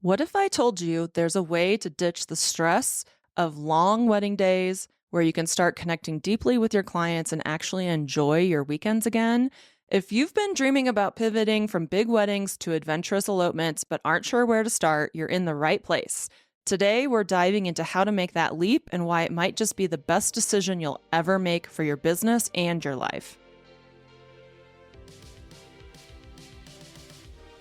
What if I told you there's a way to ditch the stress of long wedding days where you can start connecting deeply with your clients and actually enjoy your weekends again? If you've been dreaming about pivoting from big weddings to adventurous elopements but aren't sure where to start, you're in the right place. Today, we're diving into how to make that leap and why it might just be the best decision you'll ever make for your business and your life.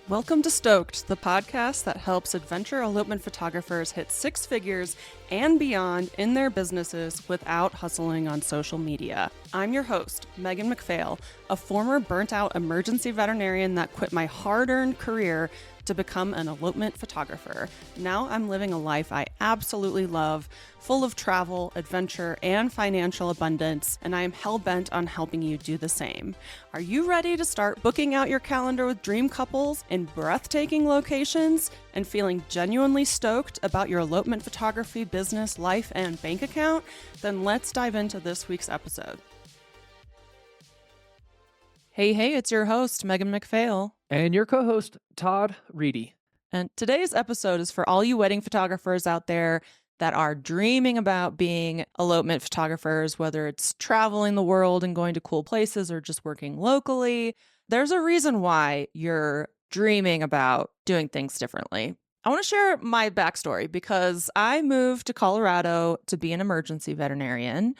Welcome to Stoked, the podcast that helps adventure elopement photographers hit six figures and beyond in their businesses without hustling on social media. I'm your host, Megan McPhail, a former burnt-out emergency veterinarian that quit my hard-earned career to become an elopement photographer. Now I'm living a life I absolutely love, full of travel, adventure, and financial abundance, and I am hell-bent on helping you do the same. Are you ready to start booking out your calendar with dream couples in breathtaking locations and feeling genuinely stoked about your elopement photography business, life, and bank account? Then let's dive into this week's episode. Hey, it's your host, Megan McPhail. And your co-host, Todd Reedy. And today's episode is for all you wedding photographers out there that are dreaming about being elopement photographers, whether it's traveling the world and going to cool places or just working locally. There's a reason why you're dreaming about doing things differently. I want to share my backstory because I moved to Colorado to be an emergency veterinarian.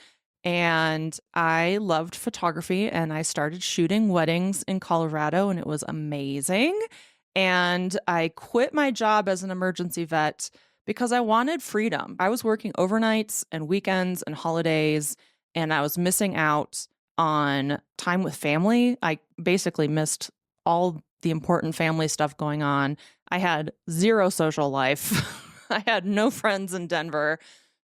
And I loved photography and I started shooting weddings in Colorado and it was amazing. And I quit my job as an emergency vet because I wanted freedom. I was working overnights and weekends and holidays and I was missing out on time with family. I basically missed all the important family stuff going on. I had zero social life. I had no friends in Denver,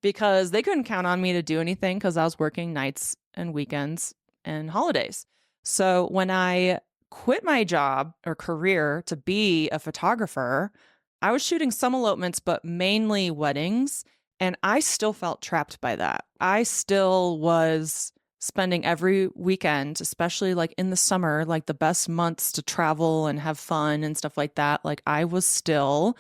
because they couldn't count on me to do anything because I was working nights and weekends and holidays. So when I quit my job or career to be a photographer, I was shooting some elopements, but mainly weddings. And I still felt trapped by that. I still was spending every weekend, especially like in the summer, like the best months to travel and have fun and stuff like that. Like I was still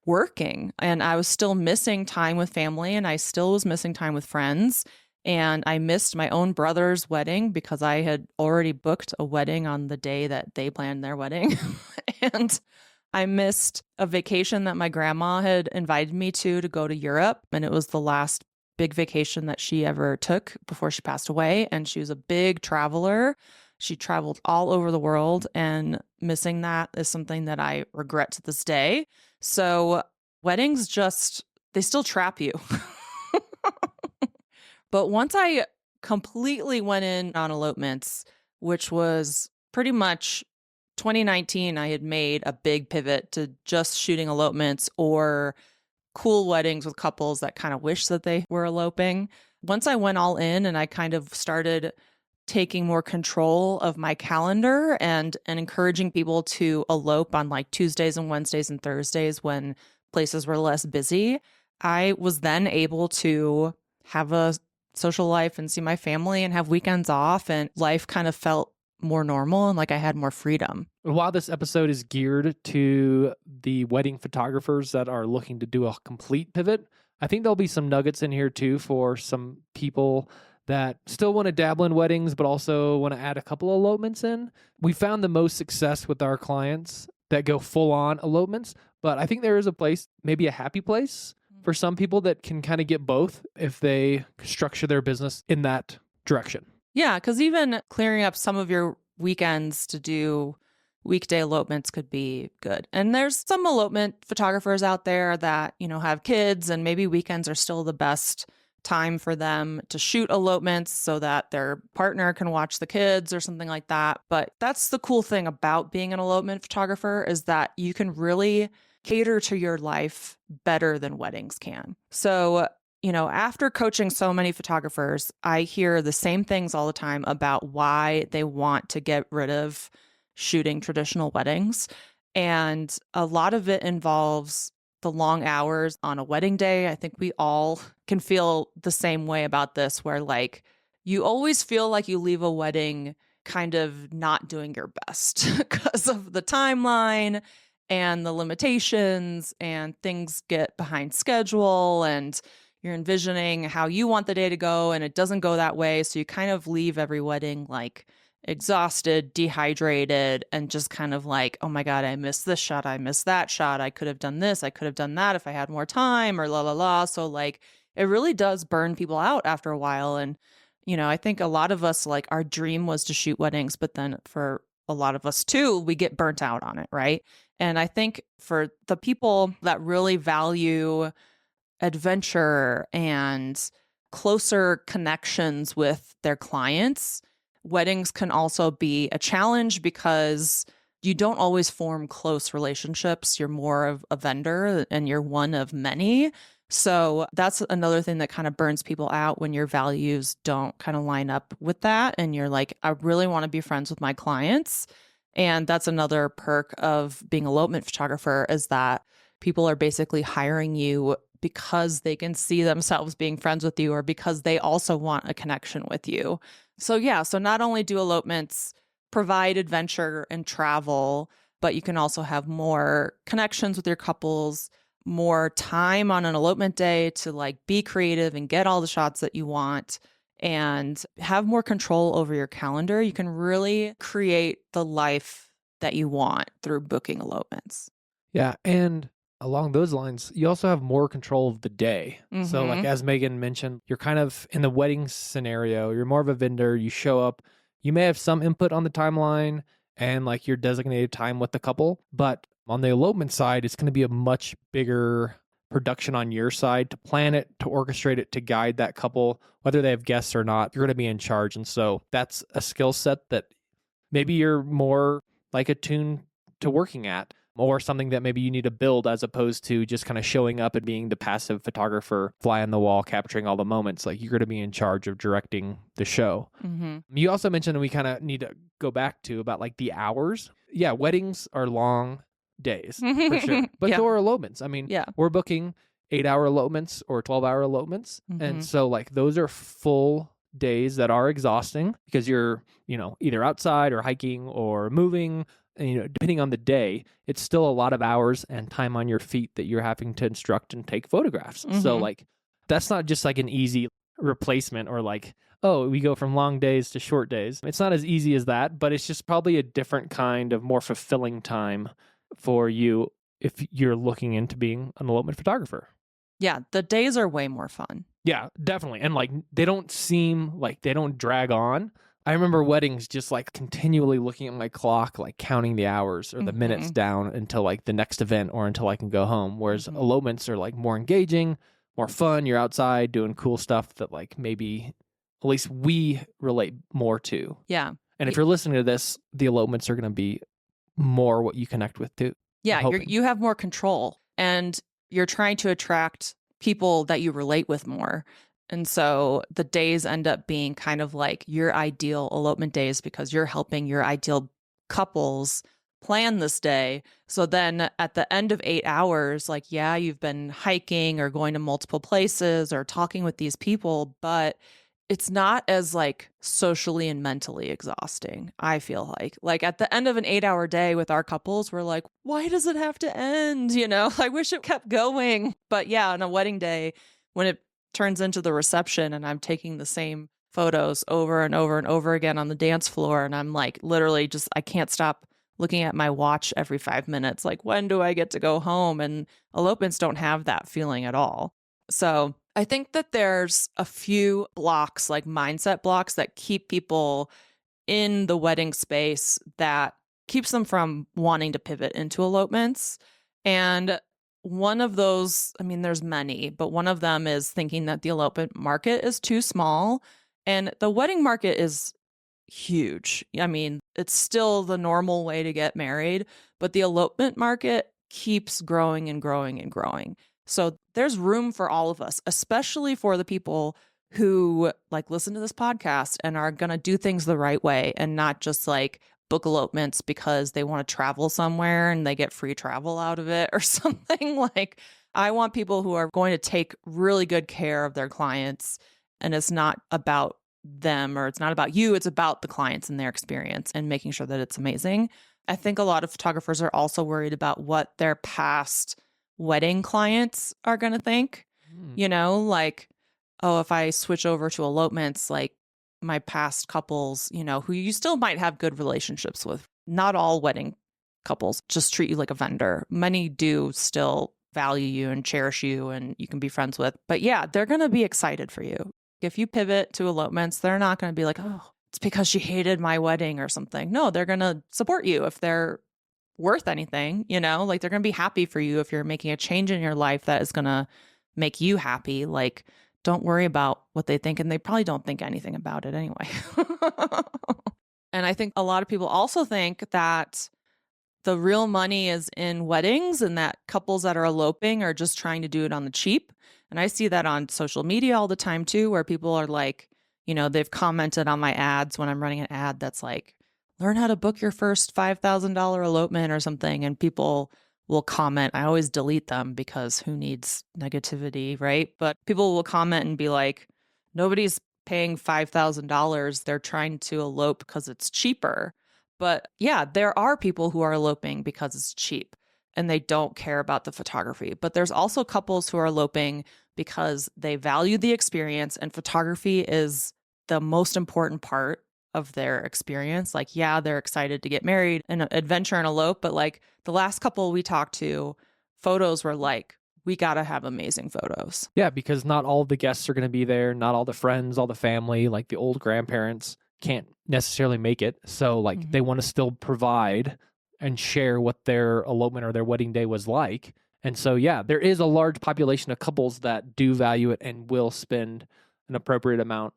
working and I was still missing time with family and I still was missing time with friends. And I missed my own brother's wedding because I had already booked a wedding on the day that they planned their wedding. And I missed a vacation that my grandma had invited me to go to Europe. And it was the last big vacation that she ever took before she passed away. And she was a big traveler. She traveled all over the world, and missing that is something that I regret to this day. So weddings they still trap you. But once I completely went in on elopements, which was pretty much 2019, I had made a big pivot to just shooting elopements or cool weddings with couples that kind of wish that they were eloping. Once I went all in and I kind of started taking more control of my calendar and encouraging people to elope on like Tuesdays and Wednesdays and Thursdays when places were less busy, I was then able to have a social life and see my family and have weekends off, and life kind of felt more normal and like I had more freedom. While this episode is geared to the wedding photographers that are looking to do a complete pivot, I think there'll be some nuggets in here too for some people that still want to dabble in weddings, but also want to add a couple of elopements in. We found the most success with our clients that go full on elopements, but I think there is a place, maybe a happy place for some people that can kind of get both if they structure their business in that direction. Yeah, because even clearing up some of your weekends to do weekday elopements could be good. And there's some elopement photographers out there that, have kids and maybe weekends are still the best time for them to shoot elopements so that their partner can watch the kids or something like that. But that's the cool thing about being an elopement photographer, is that you can really cater to your life better than weddings can. So, after coaching so many photographers, I hear the same things all the time about why they want to get rid of shooting traditional weddings. And a lot of it involves the long hours on a wedding day. I think we all can feel the same way about this, where like you always feel like you leave a wedding kind of not doing your best because of the timeline and the limitations, and things get behind schedule, and you're envisioning how you want the day to go and it doesn't go that way. So you kind of leave every wedding like exhausted, dehydrated, and just kind of like, oh my God, I missed this shot. I missed that shot. I could have done this. I could have done that if I had more time, or la la la. So like it really does burn people out after a while. And, I think a lot of us, like, our dream was to shoot weddings, but then for a lot of us too, we get burnt out on it, right? And I think for the people that really value adventure and closer connections with their clients, weddings can also be a challenge because you don't always form close relationships. You're more of a vendor and you're one of many. So that's another thing that kind of burns people out when your values don't kind of line up with that. And you're like, I really want to be friends with my clients. And that's another perk of being an elopement photographer, is that people are basically hiring you because they can see themselves being friends with you, or because they also want a connection with you. So yeah, so not only do elopements provide adventure and travel, but you can also have more connections with your couples, more time on an elopement day to like be creative and get all the shots that you want, and have more control over your calendar. You can really create the life that you want through booking elopements. Yeah. And along those lines, you also have more control of the day. So, like, as Megan mentioned, you're kind of in the wedding scenario, you're more of a vendor. You show up, you may have some input on the timeline and like your designated time with the couple. But on the elopement side, it's going to be a much bigger production on your side to plan it, to orchestrate it, to guide that couple, whether they have guests or not. You're going to be in charge. And so that's a skill set that maybe you're more like attuned to working at, or something that maybe you need to build, as opposed to just kind of showing up and being the passive photographer, fly on the wall, capturing all the moments. Like, you're going to be in charge of directing the show. You also mentioned, and we kind of need to go back to, about like the hours. Yeah, weddings are long days for sure, but so are elopements. I mean, we're booking 8-hour elopements or 12-hour elopements, and so like those are full days that are exhausting because you're, either outside or hiking or moving. And, depending on the day, it's still a lot of hours and time on your feet that you're having to instruct and take photographs. So like, that's not just like an easy replacement, or like, oh, we go from long days to short days. It's not as easy as that, but it's just probably a different kind of more fulfilling time for you if you're looking into being an elopement photographer. Yeah, the days are way more fun. Yeah, definitely. And like, they don't seem like they don't drag on. I remember weddings just like continually looking at my clock, like counting the hours or the minutes down until like the next event or until I can go home. Whereas elopements are like more engaging, more fun. You're outside doing cool stuff that like maybe at least we relate more to. Yeah. And if you're listening to this, the elopements are going to be more what you connect with too. Yeah, you have more control, and you're trying to attract people that you relate with more. And so the days end up being kind of like your ideal elopement days, because you're helping your ideal couples plan this day. So then at the end of 8 hours, like, yeah, you've been hiking or going to multiple places or talking with these people, but it's not as like socially and mentally exhausting, I feel like. Like, at the end of an 8-hour day with our couples, we're like, why does it have to end? I wish it kept going. But yeah, on a wedding day, when it turns into the reception and I'm taking the same photos over and over and over again on the dance floor, and I'm like, literally just, I can't stop looking at my watch every 5 minutes. Like, when do I get to go home? And elopements don't have that feeling at all. So I think that there's a few blocks, like mindset blocks, that keep people in the wedding space, that keeps them from wanting to pivot into elopements. And one of those, I mean, there's many, but one of them is thinking that the elopement market is too small. And the wedding market is huge. I mean, it's still the normal way to get married, but the elopement market keeps growing and growing and growing. So there's room for all of us, especially for the people who like listen to this podcast and are going to do things the right way, and not just like book elopements because they want to travel somewhere and they get free travel out of it or something. Like, I want people who are going to take really good care of their clients, and it's not about them, or it's not about you. It's about the clients and their experience and making sure that it's amazing. I think a lot of photographers are also worried about what their past wedding clients are going to think. Mm. Like, oh, if I switch over to elopements, like my past couples, who you still might have good relationships with. Not all wedding couples just treat you like a vendor. Many do still value you and cherish you and you can be friends with. But yeah, they're going to be excited for you. If you pivot to elopements, they're not going to be like, oh, it's because she hated my wedding or something. No, they're going to support you if they're worth anything, like they're going to be happy for you if you're making a change in your life that is going to make you happy. Like, don't worry about what they think. And they probably don't think anything about it anyway. And I think a lot of people also think that the real money is in weddings and that couples that are eloping are just trying to do it on the cheap. And I see that on social media all the time too, where people are like, they've commented on my ads when I'm running an ad that's like, learn how to book your first $5,000 elopement or something. And people will comment. I always delete them because who needs negativity, right? But people will comment and be like, nobody's paying $5,000. They're trying to elope because it's cheaper. But yeah, there are people who are eloping because it's cheap and they don't care about the photography. But there's also couples who are eloping because they value the experience and photography is the most important part of their experience. Like, yeah, they're excited to get married and adventure and elope, but like the last couple we talked to, photos were like, we got to have amazing photos. Yeah, because not all the guests are going to be there. Not all the friends, all the family, like the old grandparents can't necessarily make it. So like they want to still provide and share what their elopement or their wedding day was like. And so, yeah, there is a large population of couples that do value it and will spend an appropriate amount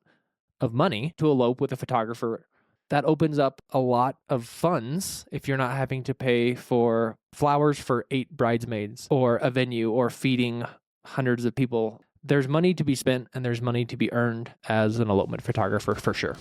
of money to elope with a photographer. That opens up a lot of funds if you're not having to pay for flowers for 8 bridesmaids or a venue or feeding hundreds of people. There's money to be spent and there's money to be earned as an elopement photographer for sure.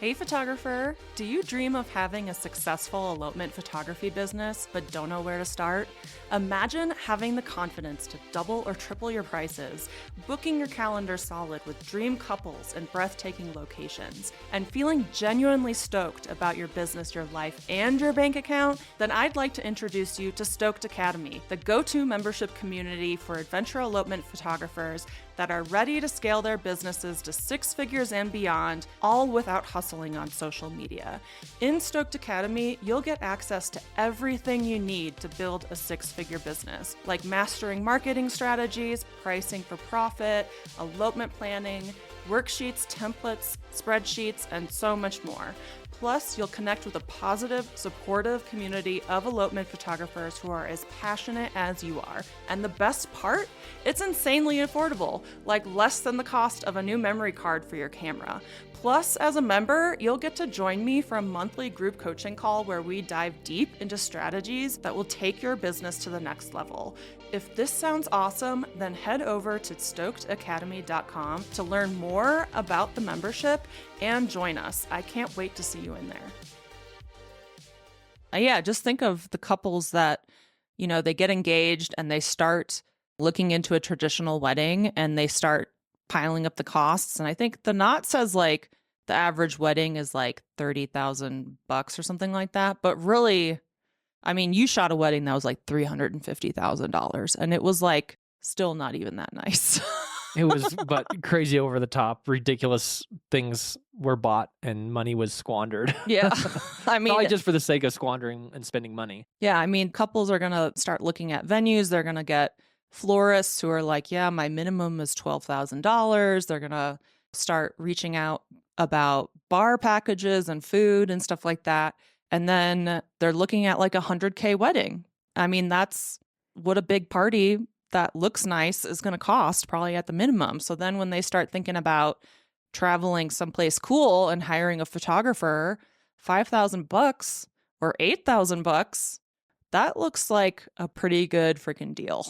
Hey photographer, do you dream of having a successful elopement photography business but don't know where to start? Imagine having the confidence to double or triple your prices, booking your calendar solid with dream couples and breathtaking locations, and feeling genuinely stoked about your business, your life, and your bank account? Then I'd like to introduce you to STOKED Academy, the go-to membership community for adventure elopement photographers that are ready to scale their businesses to 6 figures and beyond, all without hustling on social media. In STOKED Academy, you'll get access to everything you need to build a 6-figure business, like mastering marketing strategies, pricing for profit, elopement planning, worksheets, templates, spreadsheets, and so much more. Plus, you'll connect with a positive, supportive community of elopement photographers who are as passionate as you are. And the best part? It's insanely affordable, like less than the cost of a new memory card for your camera. Plus, as a member, you'll get to join me for a monthly group coaching call where we dive deep into strategies that will take your business to the next level. If this sounds awesome, then head over to stokedacademy.com to learn more about the membership and join us. I can't wait to see you in there. Yeah, just think of the couples that, they get engaged and they start looking into a traditional wedding and they start piling up the costs. And I think the knot says like the average wedding is like $30,000 or something like that. But really, I mean, you shot a wedding that was like $350,000 and it was like still not even that nice. It was but crazy over the top, ridiculous things were bought and money was squandered. Yeah. I mean, probably just for the sake of squandering and spending money. Yeah. I mean, couples are going to start looking at venues. They're going to get florists who are like, yeah, my minimum is $12,000. They're going to start reaching out about bar packages and food and stuff like that. And then they're looking at like $100K wedding. I mean, that's what a big party that looks nice is going to cost probably at the minimum. So then when they start thinking about traveling someplace cool and hiring a photographer, $5,000 or $8,000, that looks like a pretty good freaking deal.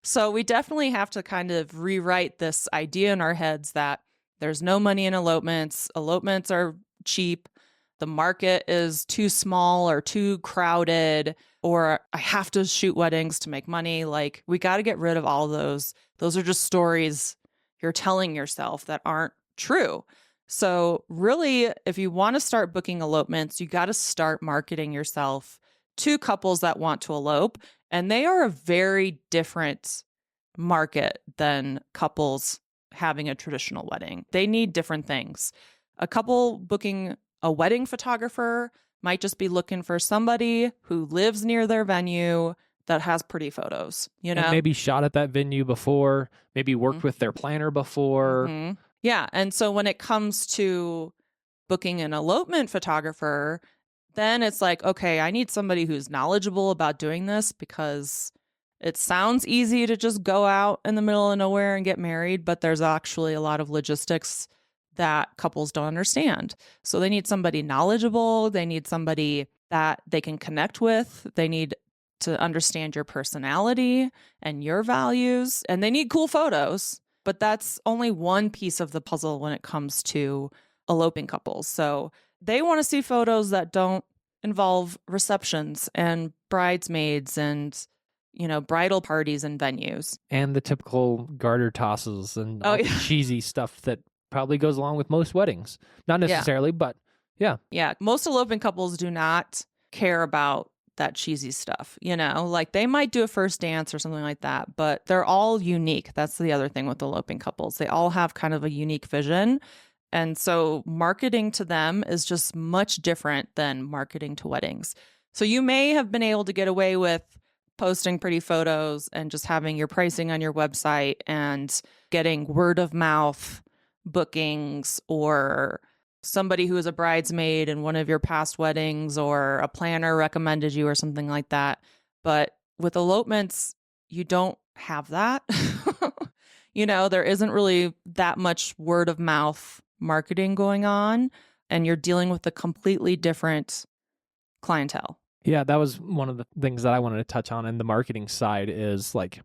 So we definitely have to kind of rewrite this idea in our heads that there's no money in elopements. Elopements are cheap. The market is too small or too crowded, or I have to shoot weddings to make money. Like, we got to get rid of all those. Those are just stories you're telling yourself that aren't true. So, really, if you want to start booking elopements, you got to start marketing yourself to couples that want to elope. And they are a very different market than couples having a traditional wedding. They need different things. A couple booking a wedding photographer might just be looking for somebody who lives near their venue that has pretty photos, you And know? maybe shot at that venue before, maybe worked with their planner before. Mhm. Yeah. And so when it comes to booking an elopement photographer, then it's like, okay, I need somebody who's knowledgeable about doing this because it sounds easy to just go out in the middle of nowhere and get married, but there's actually a lot of logistics that couples don't understand. So they need somebody knowledgeable, they need somebody that they can connect with, they need to understand your personality and your values, and they need cool photos. But that's only one piece of the puzzle when it comes to eloping couples. So they want to see photos that don't involve receptions and bridesmaids and, bridal parties and venues. And the typical garter tosses and Oh, all the yeah. cheesy stuff that probably goes along with most weddings. Not Yeah. necessarily, but yeah. Yeah. Most eloping couples do not care about that cheesy stuff, like they might do a first dance or something like that, but they're all unique. That's the other thing with eloping couples. They all have kind of a unique vision. And so marketing to them is just much different than marketing to weddings. So you may have been able to get away with posting pretty photos and just having your pricing on your website and getting word of mouth bookings, or somebody who is a bridesmaid in one of your past weddings, or a planner recommended you or something like that. But with elopements, you don't have that. There isn't really that much word of mouth marketing going on, and you're dealing with a completely different clientele. Yeah, that was one of the things that I wanted to touch on. And the marketing side is like,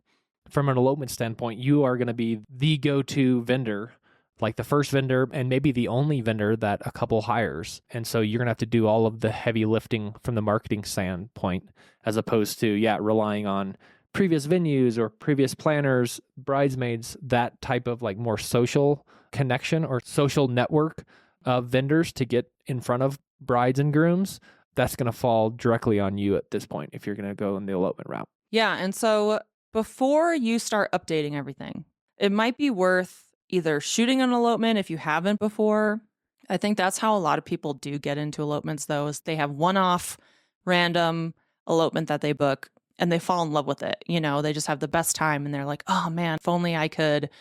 from an elopement standpoint, you are going to be the go-to vendor, like the first vendor and maybe the only vendor that a couple hires. And so you're going to have to do all of the heavy lifting from the marketing standpoint, as opposed to, relying on previous venues or previous planners, bridesmaids, that type of like more social connection or social network of vendors to get in front of brides and grooms. That's going to fall directly on you at this point if you're going to go in the elopement route. Yeah. And so before you start updating everything, it might be worth either shooting an elopement if you haven't before. I think that's how a lot of people do get into elopements, though, is they have one-off random elopement that they book and they fall in love with it. They just have the best time and they're like, oh man, if only I could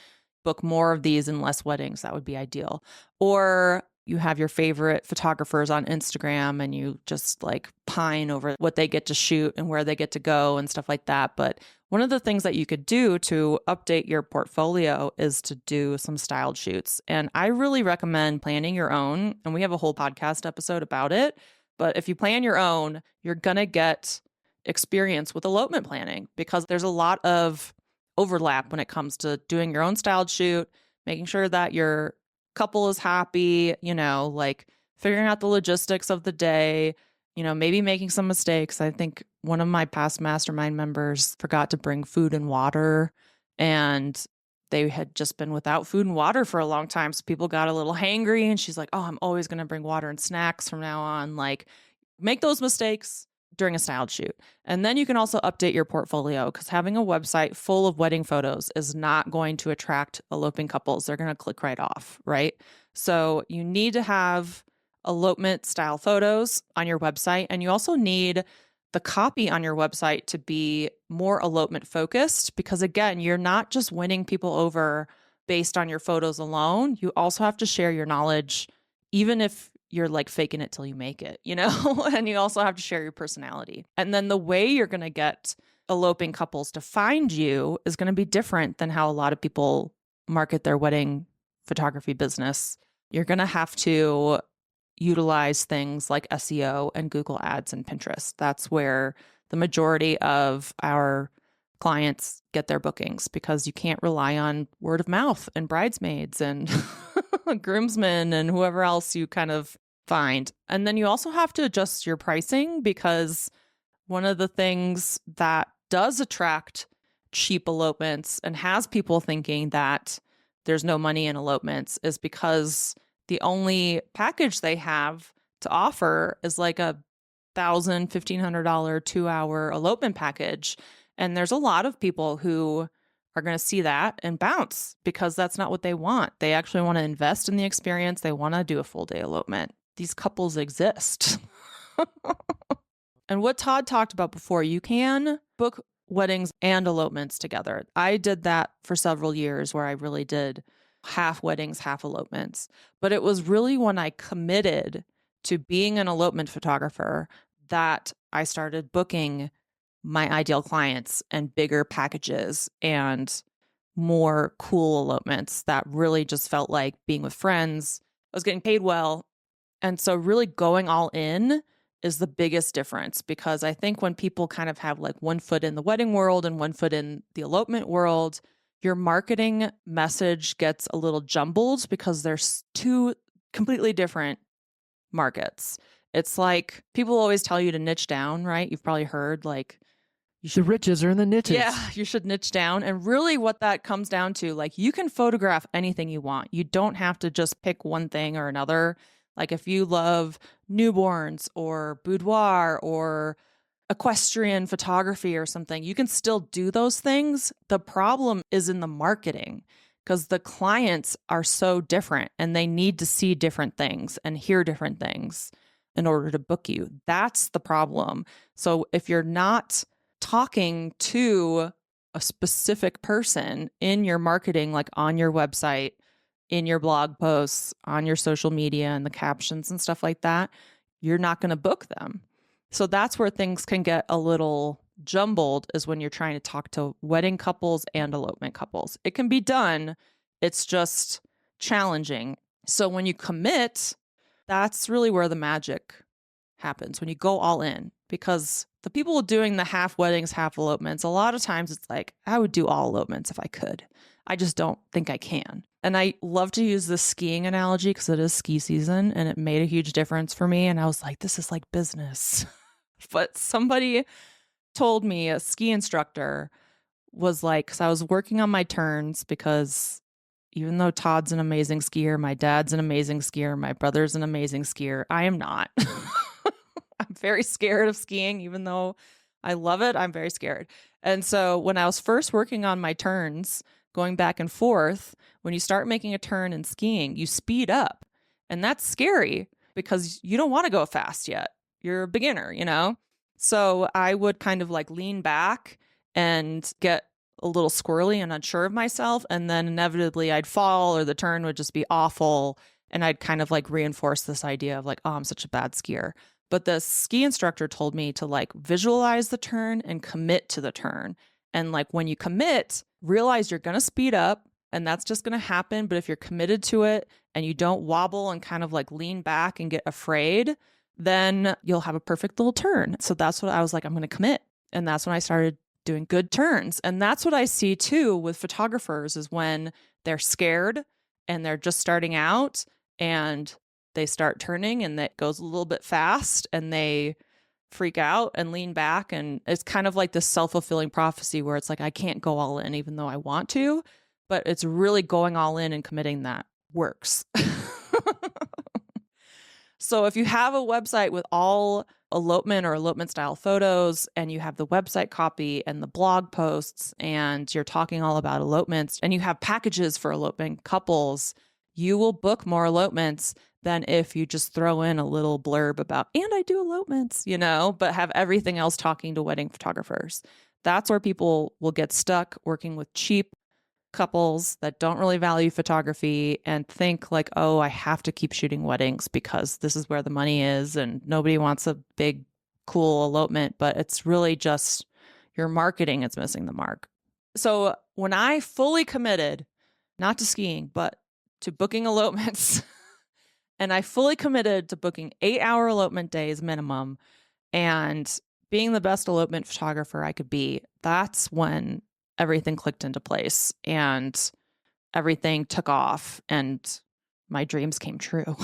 book more of these and less weddings, that would be ideal. Or you have your favorite photographers on Instagram and you just like pine over what they get to shoot and where they get to go and stuff like that. But one of the things that you could do to update your portfolio is to do some styled shoots. And I really recommend planning your own. And we have a whole podcast episode about it. But if you plan your own, you're going to get experience with elopement planning because there's a lot of overlap when it comes to doing your own styled shoot, making sure that your couple is happy, like figuring out the logistics of the day, maybe making some mistakes. I think one of my past mastermind members forgot to bring food and water, and they had just been without food and water for a long time. So people got a little hangry, and she's like, oh, I'm always going to bring water and snacks from now on. Like, make those mistakes during a styled shoot. And then you can also update your portfolio, because having a website full of wedding photos is not going to attract eloping couples. They're going to click right off, right? So you need to have elopement style photos on your website. And you also need the copy on your website to be more elopement focused, because again, you're not just winning people over based on your photos alone. You also have to share your knowledge, even if you're like faking it till you make it, and you also have to share your personality. And then the way you're going to get eloping couples to find you is going to be different than how a lot of people market their wedding photography business. You're going to have to utilize things like SEO and Google Ads and Pinterest. That's where the majority of our clients get their bookings, because you can't rely on word of mouth and bridesmaids and groomsmen and whoever else you kind of find. And then you also have to adjust your pricing, because one of the things that does attract cheap elopements and has people thinking that there's no money in elopements is because the only package they have to offer is like a $1,000, $1,500 2-hour elopement package. And there's a lot of people who are going to see that and bounce because that's not what they want. They actually want to invest in the experience. They want to do a full day elopement. These couples exist. And what Todd talked about before, you can book weddings and elopements together. I did that for several years where I really did half weddings, half elopements. But it was really when I committed to being an elopement photographer that I started booking my ideal clients and bigger packages and more cool elopements that really just felt like being with friends. I was getting paid well. And so really going all in is the biggest difference, because I think when people kind of have like one foot in the wedding world and one foot in the elopement world, your marketing message gets a little jumbled because there's two completely different markets. It's like people always tell you to niche down, right? You've probably heard like you should, The riches are in the niches. yeah, you should niche down. And really what that comes down to, like you can photograph anything you want. You don't have to just pick one thing or another. Like if you love newborns or boudoir or equestrian photography or something, you can still do those things. The problem is in the marketing, because the clients are so different and they need to see different things and hear different things in order to book you. That's the problem. So if you're not talking to a specific person in your marketing, like on your website, in your blog posts, on your social media and the captions and stuff like that, you're not going to book them. So that's where things can get a little jumbled, is when you're trying to talk to wedding couples and elopement couples. It can be done. It's just challenging. So when you commit, that's really where the magic happens, when you go all in. Because the people doing the half weddings, half elopements, a lot of times it's like, I would do all elopements if I could. I just don't think I can. And I love to use the skiing analogy because it is ski season and it made a huge difference for me. And I was like, this is like business. But somebody told me, a ski instructor was like, because I was working on my turns, because even though Todd's an amazing skier, my dad's an amazing skier, my brother's an amazing skier, I am not. I'm very scared of skiing, even though I love it. I'm very scared. And so when I was first working on my turns, going back and forth, when you start making a turn in skiing, you speed up. And that's scary because you don't want to go fast yet. You're a beginner, you know? So I would kind of like lean back and get a little squirrely and unsure of myself. And then inevitably I'd fall or the turn would just be awful. And I'd kind of like reinforce this idea of like, oh, I'm such a bad skier. But the ski instructor told me to like visualize the turn and commit to the turn. And like when you commit, realize you're going to speed up and that's just going to happen. But if you're committed to it and you don't wobble and kind of like lean back and get afraid, then you'll have a perfect little turn. So that's what I was like, I'm going to commit. And that's when I started doing good turns. And that's what I see too with photographers, is when they're scared and they're just starting out and they start turning and that goes a little bit fast and they freak out and lean back. And it's kind of like this self-fulfilling prophecy where it's like, I can't go all in even though I want to, but it's really going all in and committing that works. So if you have a website with all elopement or elopement style photos and you have the website copy and the blog posts and you're talking all about elopements and you have packages for elopement couples, you will book more elopements than if you just throw in a little blurb about, and I do elopements, you know, but have everything else talking to wedding photographers. That's where people will get stuck working with cheap couples that don't really value photography and think like, oh, I have to keep shooting weddings because this is where the money is and nobody wants a big, cool elopement, but it's really just your marketing is missing the mark. So when I fully committed, not to skiing, but to booking elopements, and I fully committed to booking 8-hour elopement days minimum and being the best elopement photographer I could be, that's when everything clicked into place and everything took off and my dreams came true.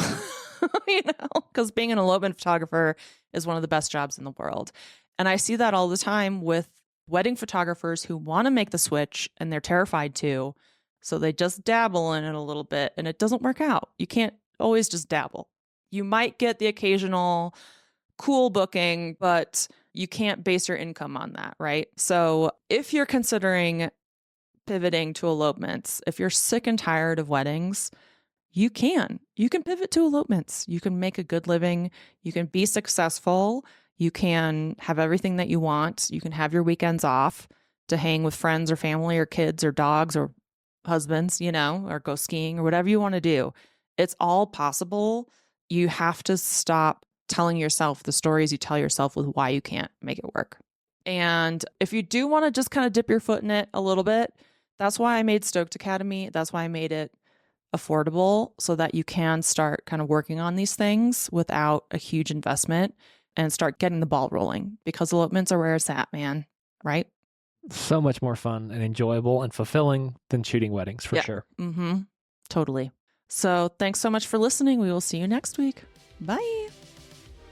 You know, because being an elopement photographer is one of the best jobs in the world. And I see that all the time with wedding photographers who want to make the switch and they're terrified to. So they just dabble in it a little bit and it doesn't work out. You can't always just dabble. You might get the occasional cool booking, but you can't base your income on that, right? So if you're considering pivoting to elopements, if you're sick and tired of weddings, you can pivot to elopements. You can make a good living. You can be successful. You can have everything that you want. You can have your weekends off to hang with friends or family or kids or dogs or husbands, or go skiing or whatever you want to do. It's all possible. You have to stop telling yourself the stories you tell yourself with why you can't make it work. And if you do want to just kind of dip your foot in it a little bit, that's why I made Stoked Academy. That's why I made it affordable, so that you can start kind of working on these things without a huge investment and start getting the ball rolling, because elopements are where it's at, man. Right? So much more fun and enjoyable and fulfilling than shooting weddings, for sure. Mm-hmm. Totally. So thanks so much for listening. We will see you next week. Bye.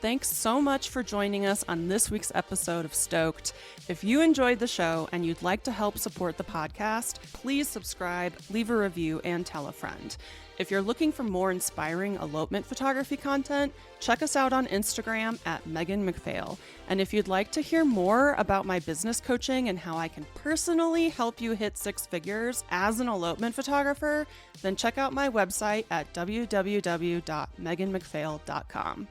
Thanks so much for joining us on this week's episode of Stoked. If you enjoyed the show and you'd like to help support the podcast, please subscribe, leave a review, and tell a friend. If you're looking for more inspiring elopement photography content, check us out on Instagram at Megan McPhail. And if you'd like to hear more about my business coaching and how I can personally help you hit 6 figures as an elopement photographer, then check out my website at www.meganmcphail.com.